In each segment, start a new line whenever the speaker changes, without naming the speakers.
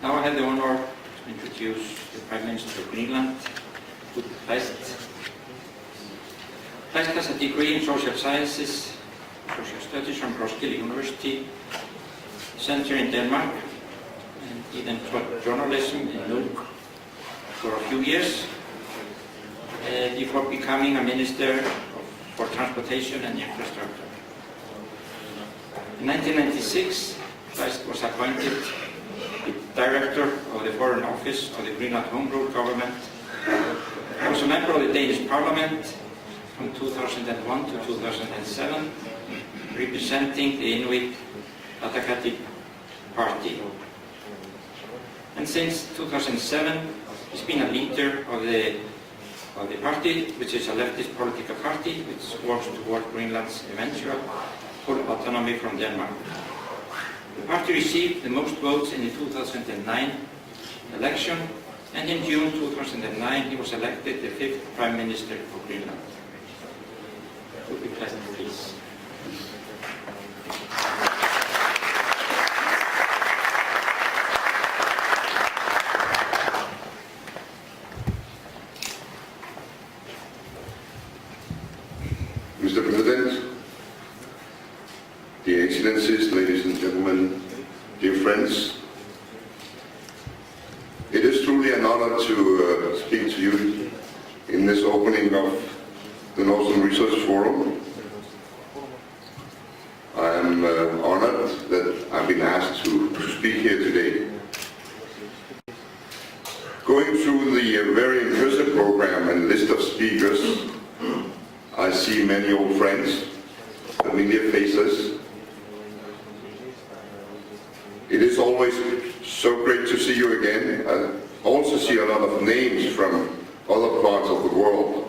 Now I have the honor to introduce the Prime Minister of Greenland, Kuupik Kleist. Kleist has a degree in social sciences, social studies from Roskilde University Center in Denmark, and he then taught journalism in Nuuk for a few years before becoming a minister for transportation and infrastructure. In 1996, Kleist was appointed Director of the Foreign Office of the Greenland Home Rule Government. He was a member of the Danish Parliament from 2001 to 2007, representing the Inuit Ataqatigiit Party. And since 2007, he's been a leader of the party, which is a leftist political party which works toward Greenland's eventual full autonomy from Denmark. The party received the most votes in the 2009 election, and in June 2009 he was elected the 5th Prime Minister of Greenland. Kuupik Kleist, please.
Mr. President, dear Excellencies, ladies and gentlemen, dear friends, it is truly an honor to speak to you in this opening of the Northern Research Forum. I am honored that I've been asked to speak here today. Going through the very impressive program and list of speakers, I see many old friends, familiar faces. It is always so great to see you again. I also see a lot of names from other parts of the world.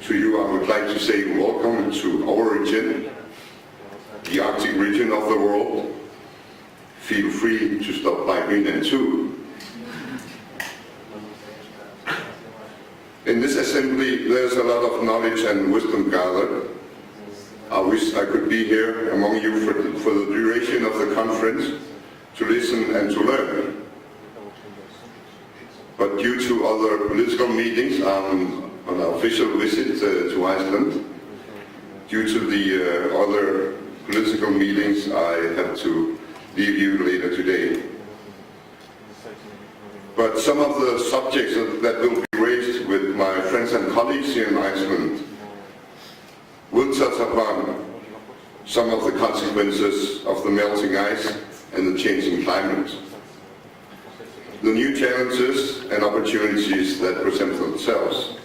To you I would like to say welcome to our region, the Arctic region of the world. Feel free to stop by Greenland too. In this assembly there's a lot of knowledge and wisdom gathered. I wish I could be here among you for the duration of the conference to listen and to learn. But due to other political meetings, I'm on an official visit to Iceland. Due to the other political meetings, I have to leave you later today. But some of the subjects that will be raised with my friends and colleagues here in Iceland will touch upon some of the consequences of the melting ice and the changing climate, the new challenges and opportunities that present themselves.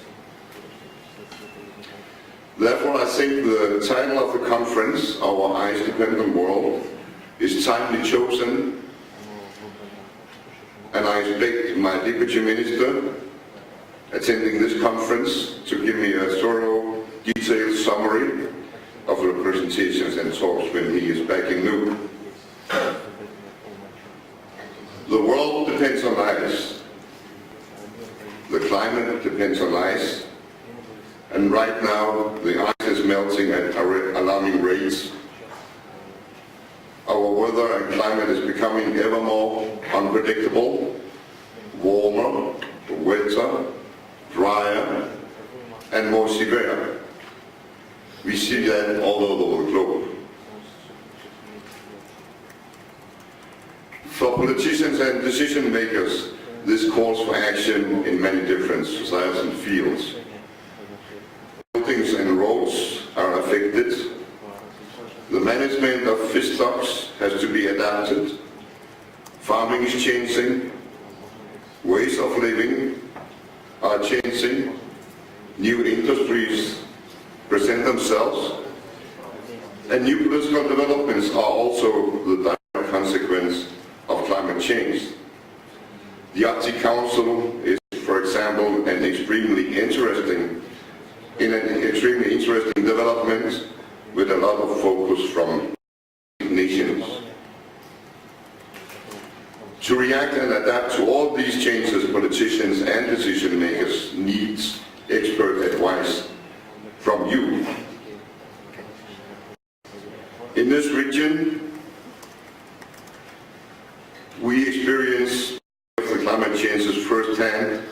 Therefore, I think the title of the conference, Our Ice-Dependent World, is timely chosen, and I expect my Deputy Minister attending this conference to give me a thorough, detailed summary of the presentations and talks when he is back in Nuuk. The world depends on ice. The climate depends on ice. And right now, the ice is melting at alarming rates. Our weather and climate is becoming ever more unpredictable, warmer, wetter, drier, and more severe. We see that all over the globe. For politicians and decision makers, this calls for action in many different societal fields. Buildings and roads are affected. The management of fish stocks has to be adapted. Farming is changing. Ways of living are changing. New industries present themselves. And new political developments are also the direct consequence of climate change. The Arctic Council is, for example, an extremely interesting development with a lot of focus from nations. To react and adapt to all these changes, politicians and decision makers need expert advice from you. In this region, we experience firsthand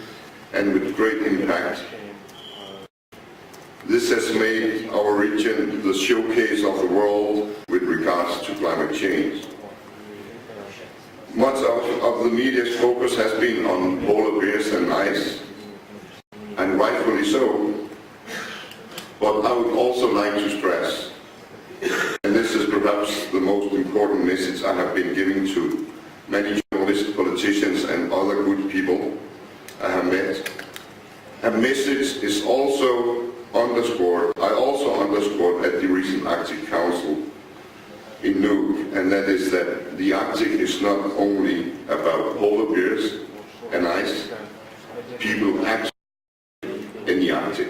and with great impact. This has made our region the showcase of the world with regards to climate change. Much of the media's focus has been on polar bears and ice, and rightfully so. But I would also like to stress, and this is perhaps the most important message I have been giving to many journalists, politicians and other good people I have met. A message is also underscored, I also underscored at the recent Arctic Council in Nuuk, and that is that the Arctic is not only about polar bears and ice. People actually in the Arctic.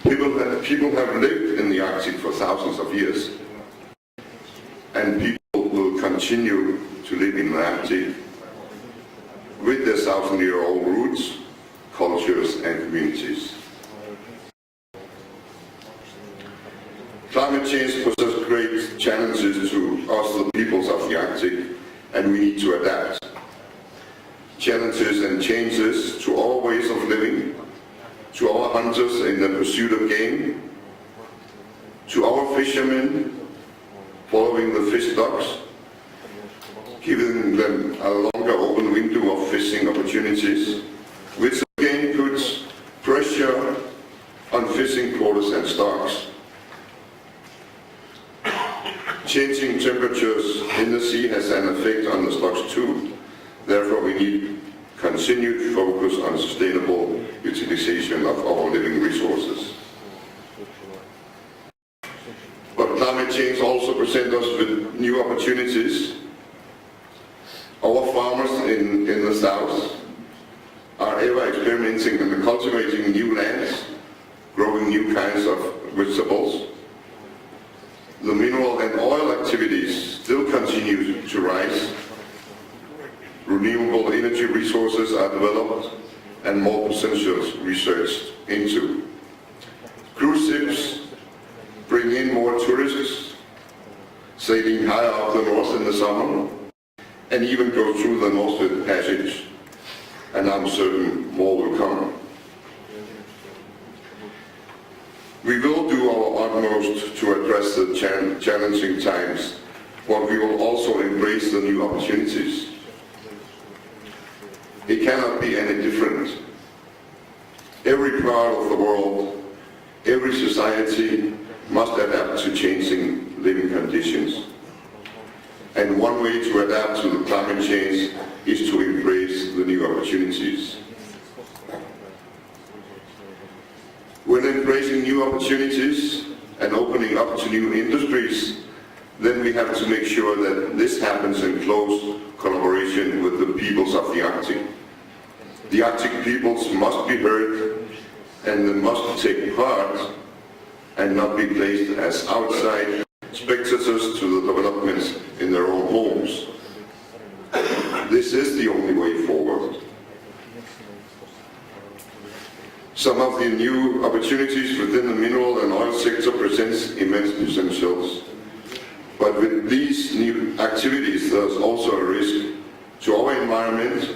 People have lived in the Arctic for thousands of years, and people will continue to live in the Arctic with their thousand-year-old roots, cultures and communities. Climate change poses great challenges to us, the peoples of the Arctic, and we need to adapt. Challenges and changes to our ways of living, to our hunters in the pursuit of game, to our fishermen following the fish stocks, giving them a longer open window of fishing opportunities, which again puts pressure on fishing quotas and stocks. Changing temperatures in the sea has an effect on the stocks too. Therefore, we need continued focus on sustainable utilization of our living resources. But climate change also presents us with new opportunities. Our farmers in the south are ever experimenting and cultivating new lands, growing new kinds of vegetables. The mineral and oil activities still continue to rise. Renewable energy resources are developed and more potentials researched into. Cruise ships bring in more tourists, sailing higher up the north in the summer, and even go through the Northwest Passage, and I'm certain more will come. We will do our utmost to address the challenging times, but we will also embrace the new opportunities. It cannot be any different. Every part of the world, every society must adapt to changing living conditions. And one way to adapt to the climate change is to embrace the new opportunities. When embracing new opportunities and opening up to new industries, then we have to make sure that this happens in close collaboration with the peoples of the Arctic. The Arctic peoples must be heard, and they must take part and not be placed as outside spectators to the developments in their own homes. This is the only way forward. Some of the new opportunities within the mineral and oil sector presents immense potentials. But with these new activities, there's also a risk to our environment,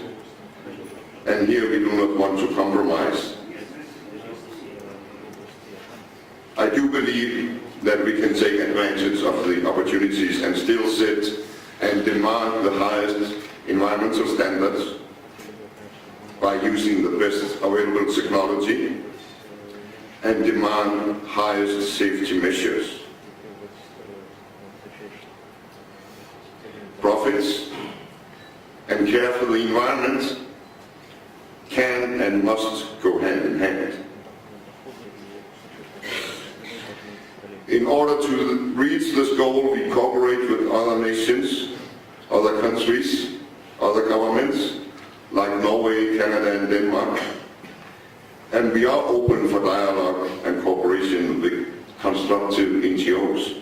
and here we do not want to compromise. I do believe that we can take advantage of the opportunities and still set and demand the highest environmental standards by using the best available technology and demand highest safety measures. Profits and care for the environment can and must go hand in hand. In order to reach this goal, we cooperate with other nations, other countries, other governments, like Norway, Canada and Denmark. And we are open for dialogue and cooperation with constructive NGOs.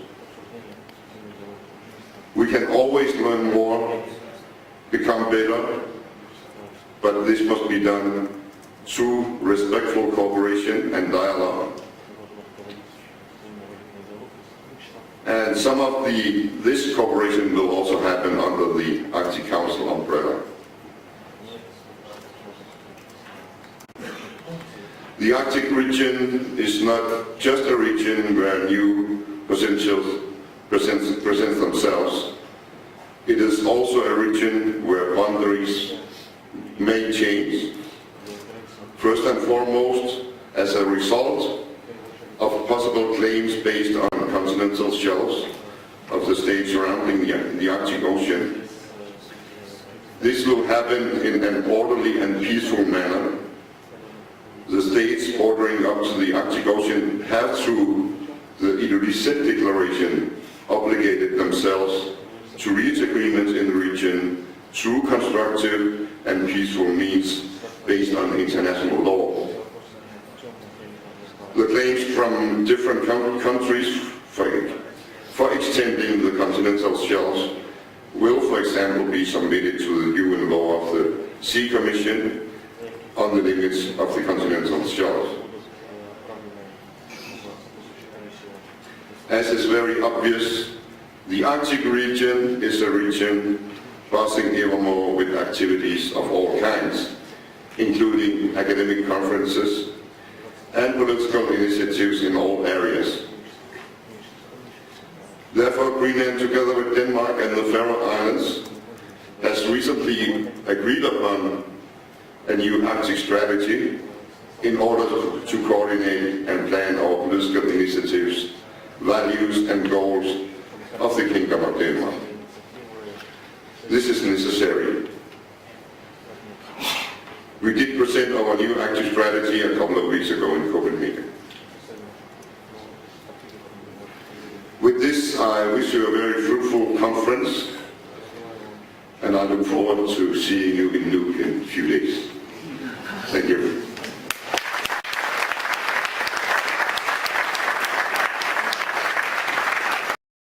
We can always learn more, become better, but this must be done through respectful cooperation and dialogue. And some of this cooperation will also happen under the Arctic Council umbrella. The Arctic region is not just a region where new potentials present themselves. It is also a region where boundaries may change, first and foremost as a result of possible claims based on continental shelves of the states surrounding the Arctic Ocean. This will happen in an orderly and peaceful manner. The states bordering up to the Arctic Ocean have, through the Ilulissat Declaration, obligated themselves to reach agreements in the region through constructive and peaceful means based on international law. The claims from different countries for extending the continental shelves will, for example, be submitted to the UN law of the Sea Commission on the limits of the continental shelf. As is very obvious, the Arctic region is a region buzzing evermore with activities of all kinds, including academic conferences and political initiatives in all areas. Therefore, Greenland, together with Denmark and the Faroe Islands, has recently agreed upon a new Arctic strategy in order to coordinate and plan our political initiatives, values and goals of the Kingdom of Denmark. This is necessary. We did present our new Arctic strategy a couple of weeks ago in Copenhagen. With this, I wish you a very fruitful conference, and I look forward to seeing you in Nuuk in a few days. Thank you.